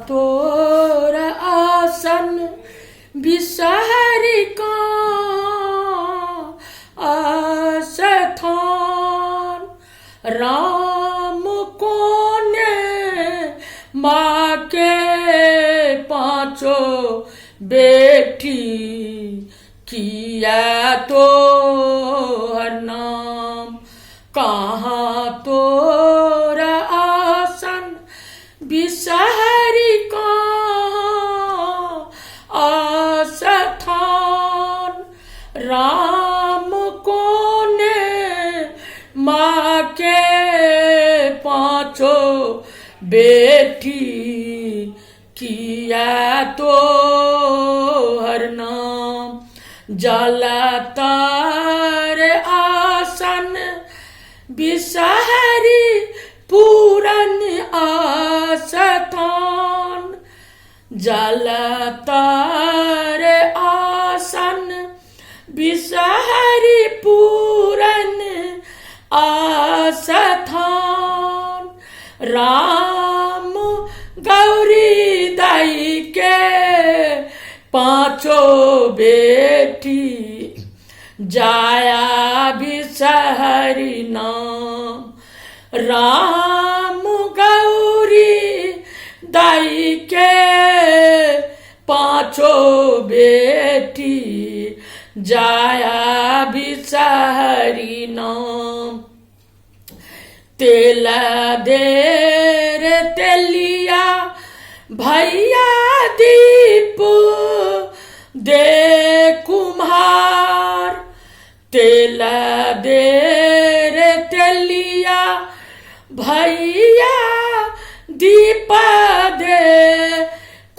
तोर आसन बिसहरी का आस्थान। राम को ने माँ के पांचों बेटी किया तो हर नाम। कहाँ तोरा आसन बिसहरी का आस्थान। राम को ने माँ के पांचों बेटी किया तो हर नाम। जलतार आसन बिसहरी पूरन आस्थान। जलतार आसन बिसहरी पूरन आस्थान। राम गौरी दाई के पांचों बेटी जाया बिसहरी नाम। राम गौरी दाई के पांचों बेटी जाया बिसहरी नाम। तेल देर तेलिया भैया दीप दे कुम्हार। तेल देर तेलिया भैया दीप दे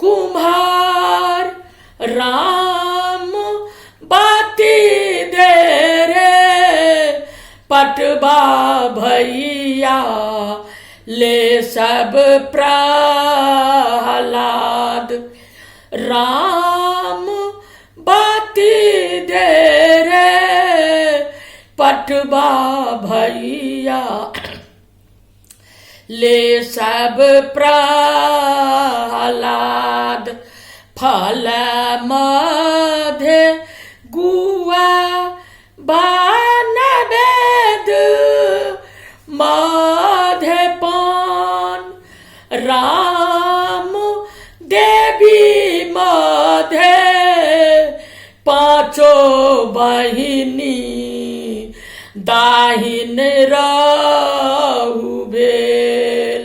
कुम्हार। राम बाती दे रे पटवा भैया ले सब प्रहलाद। राम बाती दे रे पटवा भैया ले सब प्रहलाद। फल मध्य गुआ बान वेद मध्य पान। राम देवी मध्य पांचों बहिनी दाहिन रहु भेल।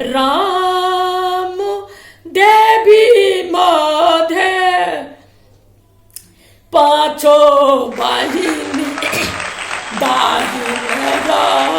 राम देवी मध्य पांचों बहिनी दाहिन रहु